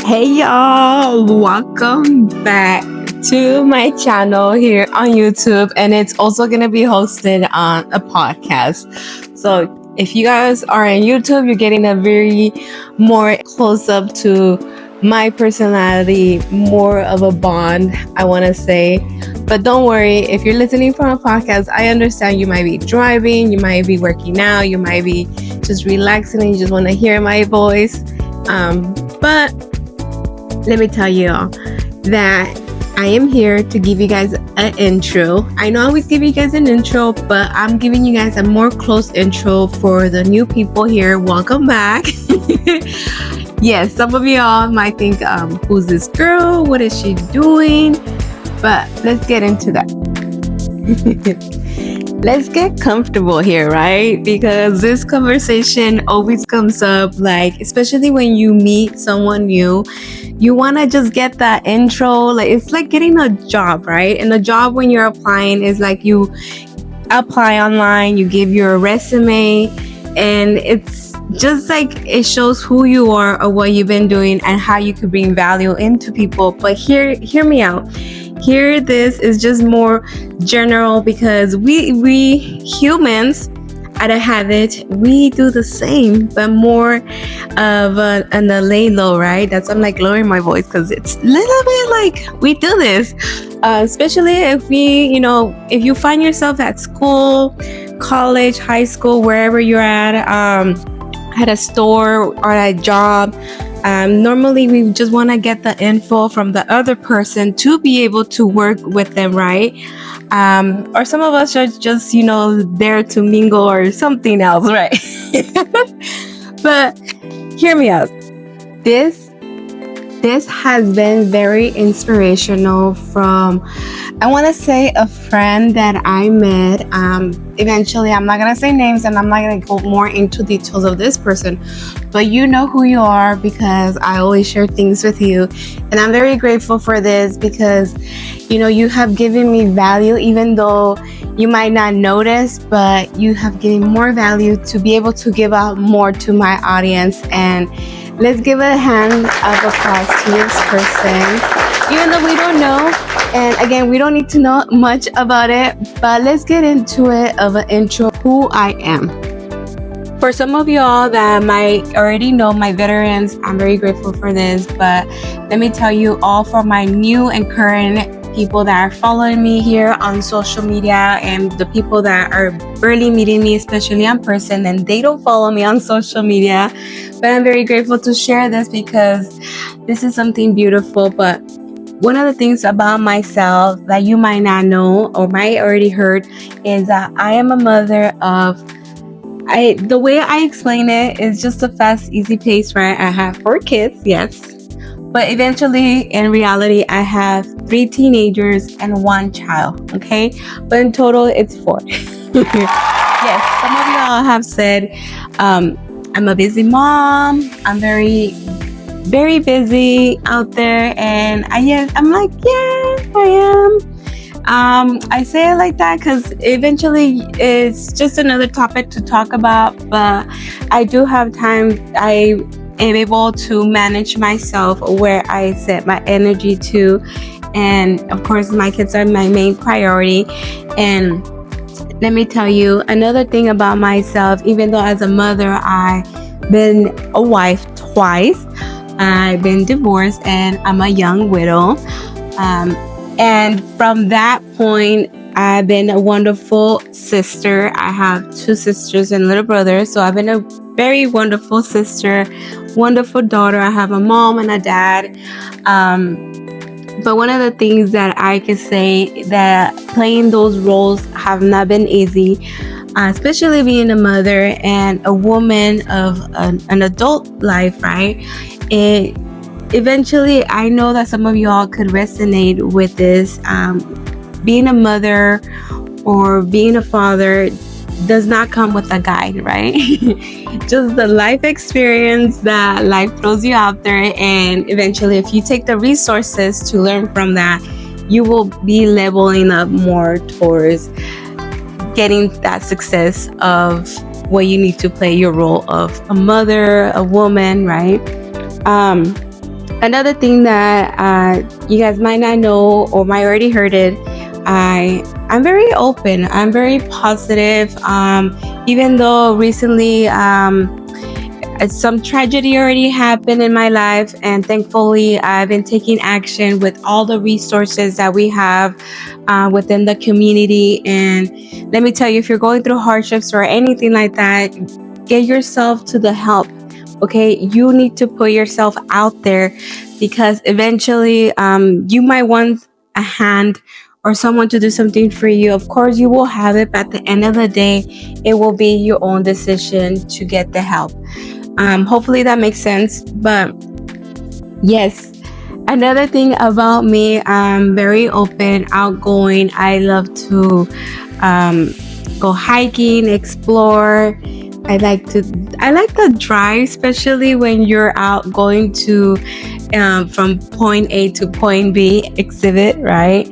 Hey y'all, welcome back to my channel here on YouTube, and it's also going to be hosted on a podcast. So if you guys are on YouTube, you're getting a very more close up to my personality, more of a bond, I want to say. But don't worry, if you're listening from a podcast, I understand you might be driving, you might be working out, you might be just relaxing and you just want to hear my voice. But let me tell you all that I am here to give you guys an intro. I know I always give you guys an intro, but I'm giving you guys a more close intro for the new people here. Welcome back. Yes, some of y'all might think, who's this girl? What is she doing? But let's get into that. Let's get comfortable here, right? Because this conversation always comes up, like, especially when you meet someone new, you want to just get that intro. Like, it's like getting a job, right? And the job when you're applying is like you apply online, you give your resume, and it's just like it shows who you are or what you've been doing and how you could bring value into people. But hear me out. Here, this is just more general because we humans, out of habit, we do the same, but more of on the lay low, right? That's I'm like lowering my voice because it's a little bit like we do this, especially if if you find yourself at school, college, high school, wherever you're at a store or at a job. Normally we just want to get the info from the other person to be able to work with them, right? Or some of us are just, there to mingle or something else, right? But hear me out. This has been very inspirational from, I want to say, a friend that I met. Eventually, I'm not going to say names and I'm not going to go more into details of this person, but you know who you are because I always share things with you. And I'm very grateful for this because, you have given me value, even though you might not notice, but you have given more value to be able to give out more to my audience. And let's give a hand of applause to this person, even though we don't know. And again, we don't need to know much about it, but let's get into it of an intro, who I am. For some of y'all that might already know, my veterans, I'm very grateful for this, but let me tell you all for my new and current people that are following me here on social media and the people that are barely meeting me, especially in person, and they don't follow me on social media. But I'm very grateful to share this because this is something beautiful. But one of the things about myself that you might not know or might already heard is that I am a mother of, the way I explain it is just a fast, easy pace, right? I have 4 kids, yes. But eventually, in reality, I have 3 teenagers and 1 child, okay? But in total, it's 4. Yes, some of y'all have said, I'm a busy mom. I'm very, very busy out there. And I'm like, yeah, I am. I say it like that because eventually it's just another topic to talk about. But I do have time. I am able to manage myself where I set my energy to. And of course, my kids are my main priority. And let me tell you another thing about myself. Even though as a mother, I've been a wife twice. I've been divorced and I'm a young widow. And from that point, I've been a wonderful sister. I have 2 sisters and little brother. So I've been a very wonderful sister, wonderful daughter. I have a mom and a dad. But one of the things that I could say that playing those roles have not been easy, especially being a mother and a woman of an adult life, right? Eventually, I know that some of y'all could resonate with this. Being a mother or being a father does not come with a guide, right? Just the life experience that life throws you out there. And eventually, if you take the resources to learn from that, you will be leveling up more towards getting that success of what you need to play your role of a mother, a woman, right? Another thing that you guys might not know or might already heard it, I'm very open. I'm very positive. Even though recently some tragedy already happened in my life, and thankfully I've been taking action with all the resources that we have within the community. And let me tell you, if you're going through hardships or anything like that, get yourself to the help. Okay, you need to put yourself out there, because eventually you might want a hand or someone to do something for you. Of course, you will have it, but at the end of the day, it will be your own decision to get the help. Hopefully that makes sense. But yes, another thing about me, I'm very open, outgoing. I love to go hiking, explore. I like the drive, especially when you're out going to from point A to point B exhibit, right?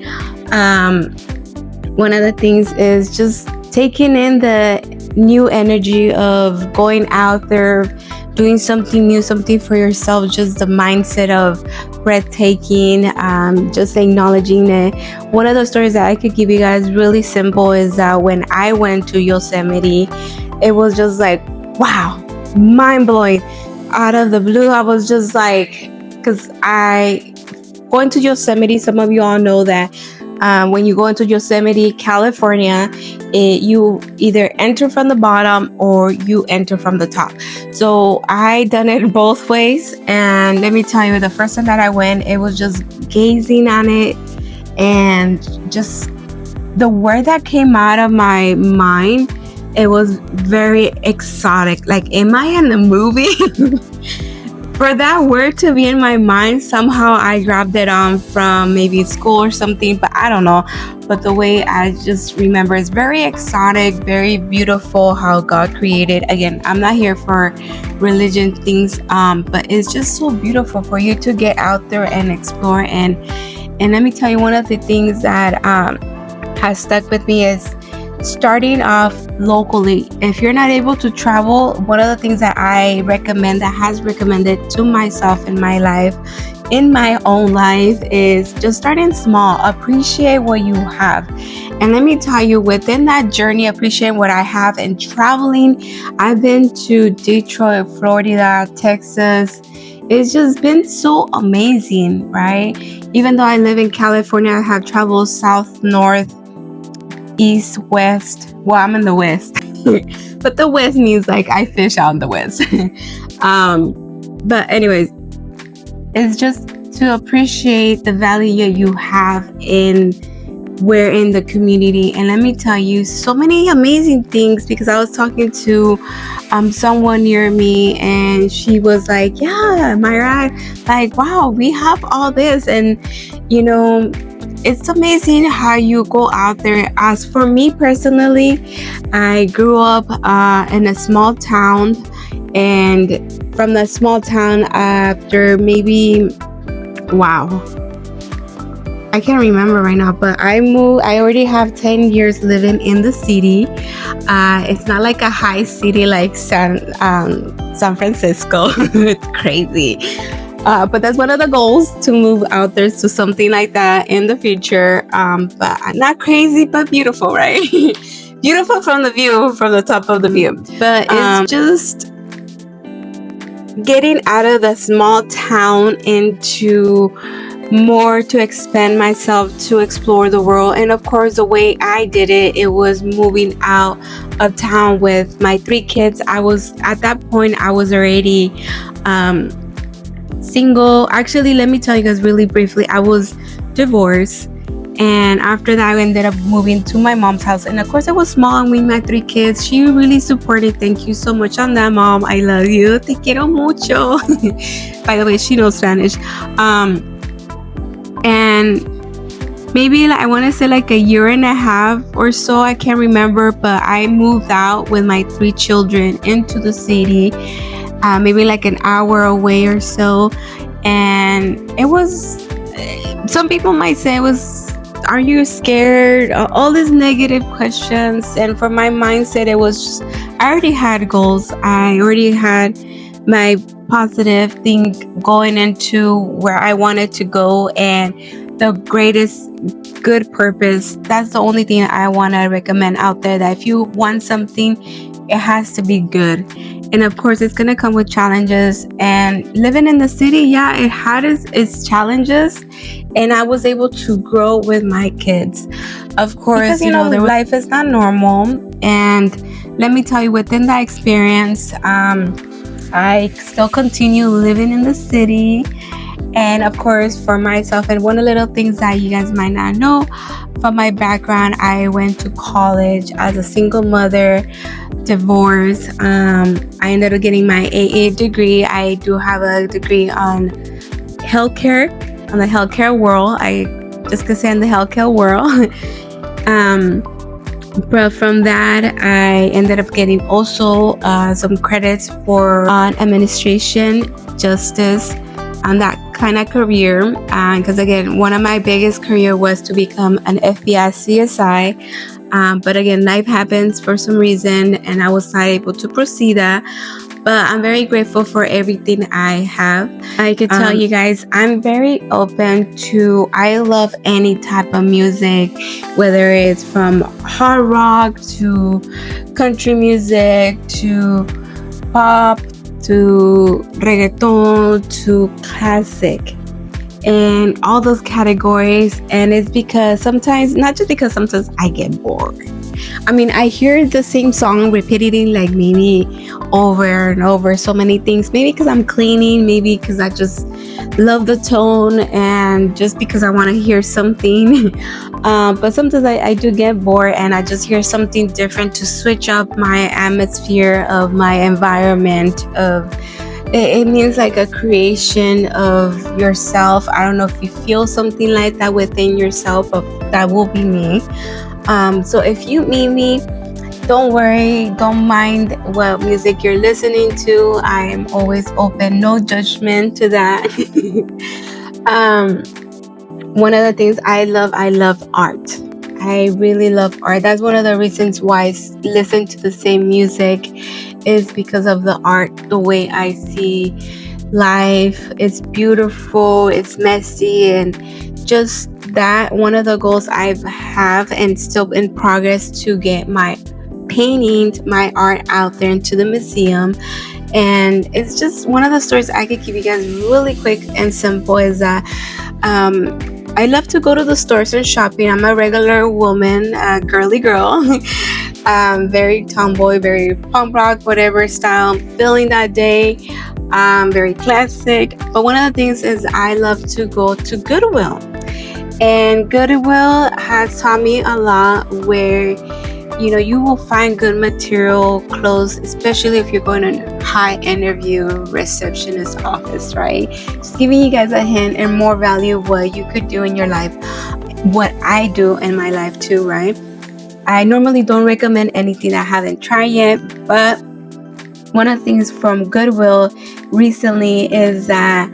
One of the things is just taking in the new energy of going out there, doing something new, something for yourself, just the mindset of breathtaking, just acknowledging it. One of the stories that I could give you guys really simple is that when I went to Yosemite, it was just like, wow, mind blowing. Out of the blue, I was just like, because going to Yosemite, some of you all know that when you go into Yosemite, California, you either enter from the bottom or you enter from the top. So I done it both ways, and let me tell you, the first time that I went, it was just gazing on it, and just the word that came out of my mind, it was very exotic. Like, am I in the movie? For that word to be in my mind, somehow I grabbed it on from maybe school or something, but I don't know. But the way I just remember, it's very exotic, very beautiful how God created. Again, I'm not here for religion things, but it's just so beautiful for you to get out there and explore. And let me tell you, one of the things that has stuck with me is starting off locally. If you're not able to travel, one of the things that I recommend, that has recommended to myself in my life, in my own life, is just starting small. Appreciate what you have. And let me tell you, within that journey, appreciating what I have and traveling, I've been to Detroit, Florida, Texas. It's just been so amazing, right? Even though I live in California, I have traveled south, north, east, west. Well, I'm in the west, but the west means like I fish out in the west. But anyways, it's just to appreciate the value you have in the community. And let me tell you, so many amazing things, because I was talking to someone near me, and she was like, yeah, Myra, like, wow, we have all this. And you know, it's amazing how you go out there. As for me personally, I grew up in a small town, and from that small town, after maybe, wow, I can't remember right now, but I already have 10 years living in the city. It's not like a high city like San Francisco. It's crazy. But that's one of the goals, to move out there to something like that in the future. But not crazy, but beautiful, right? Beautiful from the view, from the top of the view. But it's just getting out of the small town into more, to expand myself, to explore the world. And of course, the way I did it, it was moving out of town with my 3 kids. At that point, I was already single. Actually, let me tell you guys really briefly, I was divorced, and after that I ended up moving to my mom's house. And of course, it was small, and with my 3 kids, she really supported. Thank you so much on that, Mom. I love you. Te quiero mucho. By the way, she knows Spanish. And maybe I want to say like a year and a half or so, I can't remember, but I moved out with my 3 children into the city, maybe like an hour away or so. And it was, some people might say it was, are you scared? All these negative questions. And for my mindset, it was just, I already had goals. I already had my positive thing going into where I wanted to go, and the greatest good purpose. That's the only thing I want to recommend out there, that if you want something, it has to be good. And of course, it's going to come with challenges. And living in the city, yeah, it had its challenges. And I was able to grow with my kids. Of course, because, life is not normal. And let me tell you, within that experience, I still continue living in the city. And of course, for myself, and one of the little things that you guys might not know from my background, I went to college as a single mother, divorced. I ended up getting my AA degree. I do have a degree on healthcare, on the healthcare world. I just could say in the healthcare world. But from that, I ended up getting also some credits for administration, justice, on that kind of career, because again, one of my biggest career was to become an FBI CSI, but again, life happens for some reason, and I was not able to proceed that. But I'm very grateful for everything I have. I could tell you guys, I'm very open to, I love any type of music, whether it's from hard rock to country music to pop to reggaeton to classic, and all those categories. And it's because sometimes, not just because sometimes I get bored. I mean, I hear the same song repeatedly, like maybe over and over, so many things. Maybe because I'm cleaning, maybe because I just love the tone, and just because I want to hear something. But sometimes I do get bored, and I just hear something different to switch up my atmosphere of my environment. It means like a creation of yourself. I don't know if you feel something like that within yourself, but that will be me. So if you meet me, don't worry, don't mind what music you're listening to. I am always open, no judgment to that. One of the things I love art. I really love art. That's one of the reasons why I listen to the same music, is because of the art, the way I see life. It's beautiful, it's messy, and just that one of the goals I have, and still in progress, to get my paintings, my art out there into the museum. And it's just one of the stories I could give you guys really quick and simple, is that I love to go to the stores and shopping. I'm a regular woman, girly girl. Very tomboy, very punk rock, whatever style I'm feeling that day. Very classic. But one of the things is I love to go to Goodwill. And Goodwill has taught me a lot, where you will find good material clothes, especially if you're going to a high interview receptionist office, right? Just giving you guys a hint and more value of what you could do in your life, what I do in my life too, right? I normally don't recommend anything I haven't tried yet, but one of the things from Goodwill recently is that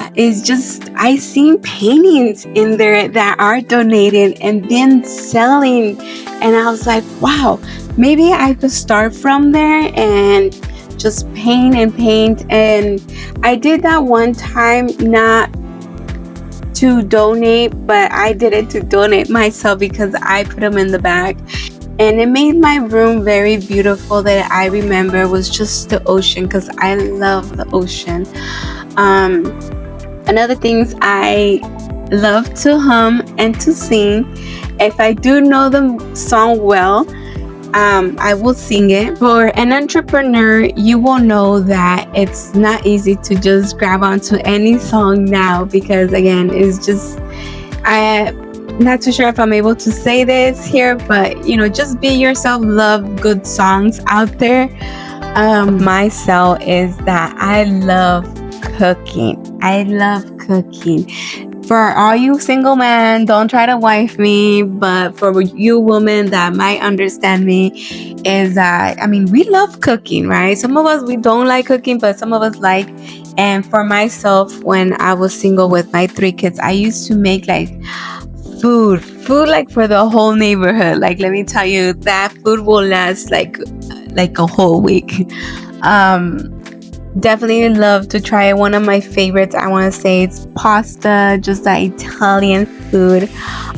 I seen paintings in there that are donated and then selling, and I was like, wow, maybe I could start from there and just paint. And I did that one time, not to donate, but I did it to donate myself, because I put them in the bag, and it made my room very beautiful. That I remember was just the ocean, because I love the ocean. Another things I love to hum and to sing. If I do know the song well, I will sing it. For an entrepreneur, you will know that it's not easy to just grab onto any song now, because again, it's just, I'm not too sure if I'm able to say this here, but just be yourself, love good songs out there. My sell is that I love cooking. I love cooking. For all you single men, don't try to wife me, but for you women that might understand me, is that, we love cooking, right? Some of us, we don't like cooking, but some of us like. And for myself, when I was single with my 3 kids, I used to make like food like for the whole neighborhood. Like, let me tell you, that food will last like a whole week. Definitely love to try it. One of my favorites, I want to say, it's pasta, just that Italian food.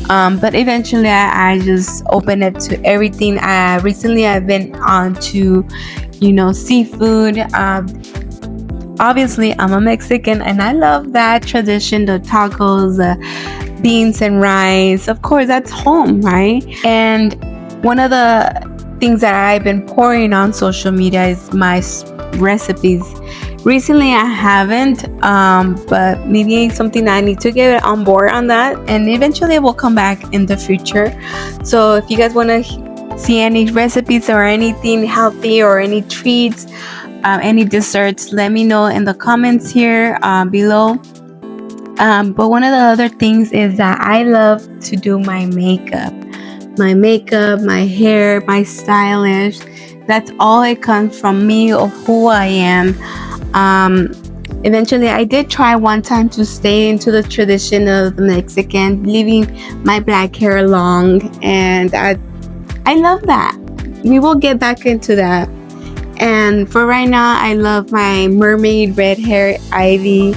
But eventually, I just opened it to everything. Recently I've been on to, seafood. Obviously, I'm a Mexican, and I love that tradition, the tacos, the beans and rice. Of course, that's home, right? And one of the things that I've been pouring on social media is my recipes. Recently I haven't, but maybe something I need to get on board on that, and eventually it will come back in the future. So if you guys want to see any recipes or anything healthy or any treats, any desserts, let me know in the comments here below. But one of the other things is that I love to do my makeup, my hair, my stylish. That's all it comes from me, of who I am. Eventually I did try one time to stay into the tradition of the Mexican, leaving my black hair long, and I love that. We will get back into that. And for right now, I love my mermaid red hair, Ivy.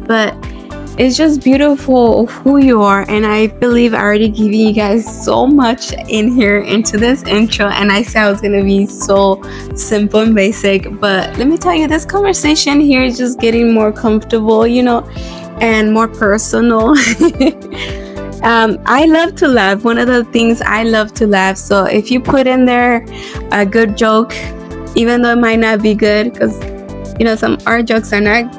But it's just beautiful who you are, and I believe I already giving you guys so much in here into this intro, and I said I was gonna be so simple and basic, but let me tell you, this conversation here is just getting more comfortable, and more personal. I love to laugh. One of the things, I love to laugh. So if you put in there a good joke, even though it might not be good, because some art jokes are not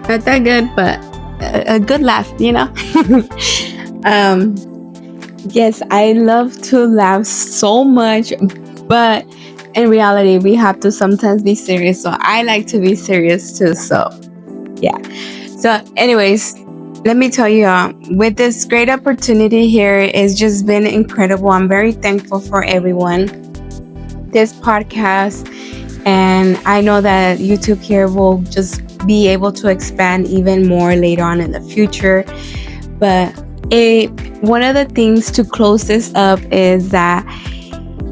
that good, but a good laugh, Yes, I love to laugh so much, but in reality we have to sometimes be serious, so I like to be serious too. So yeah, so anyways, let me tell you, with this great opportunity here, it's just been incredible. I'm very thankful for everyone, this podcast, and I know that YouTube here will just be able to expand even more later on in the future. But one of the things to close this up is that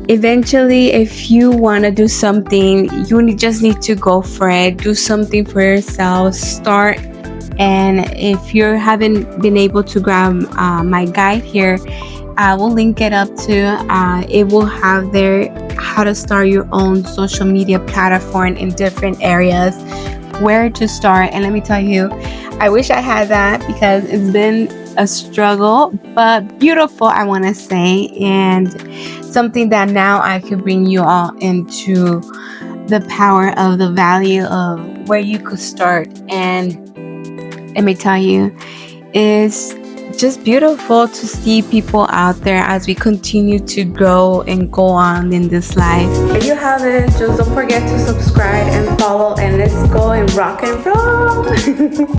eventually, if you want to do something, you just need to go for it. Do something for yourself. Start. And if you haven't been able to grab my guide here, I will link it up too. It will have there how to start your own social media platform in different areas, where to start. And let me tell you, I wish I had that, because it's been a struggle, but beautiful, I want to say, and something that now I could bring you all into the power of the value of where you could start. And let me tell you, it's just beautiful to see people out there as we continue to grow and go on in this life. There you have it. Just don't forget to subscribe and follow, and let's go and rock and roll.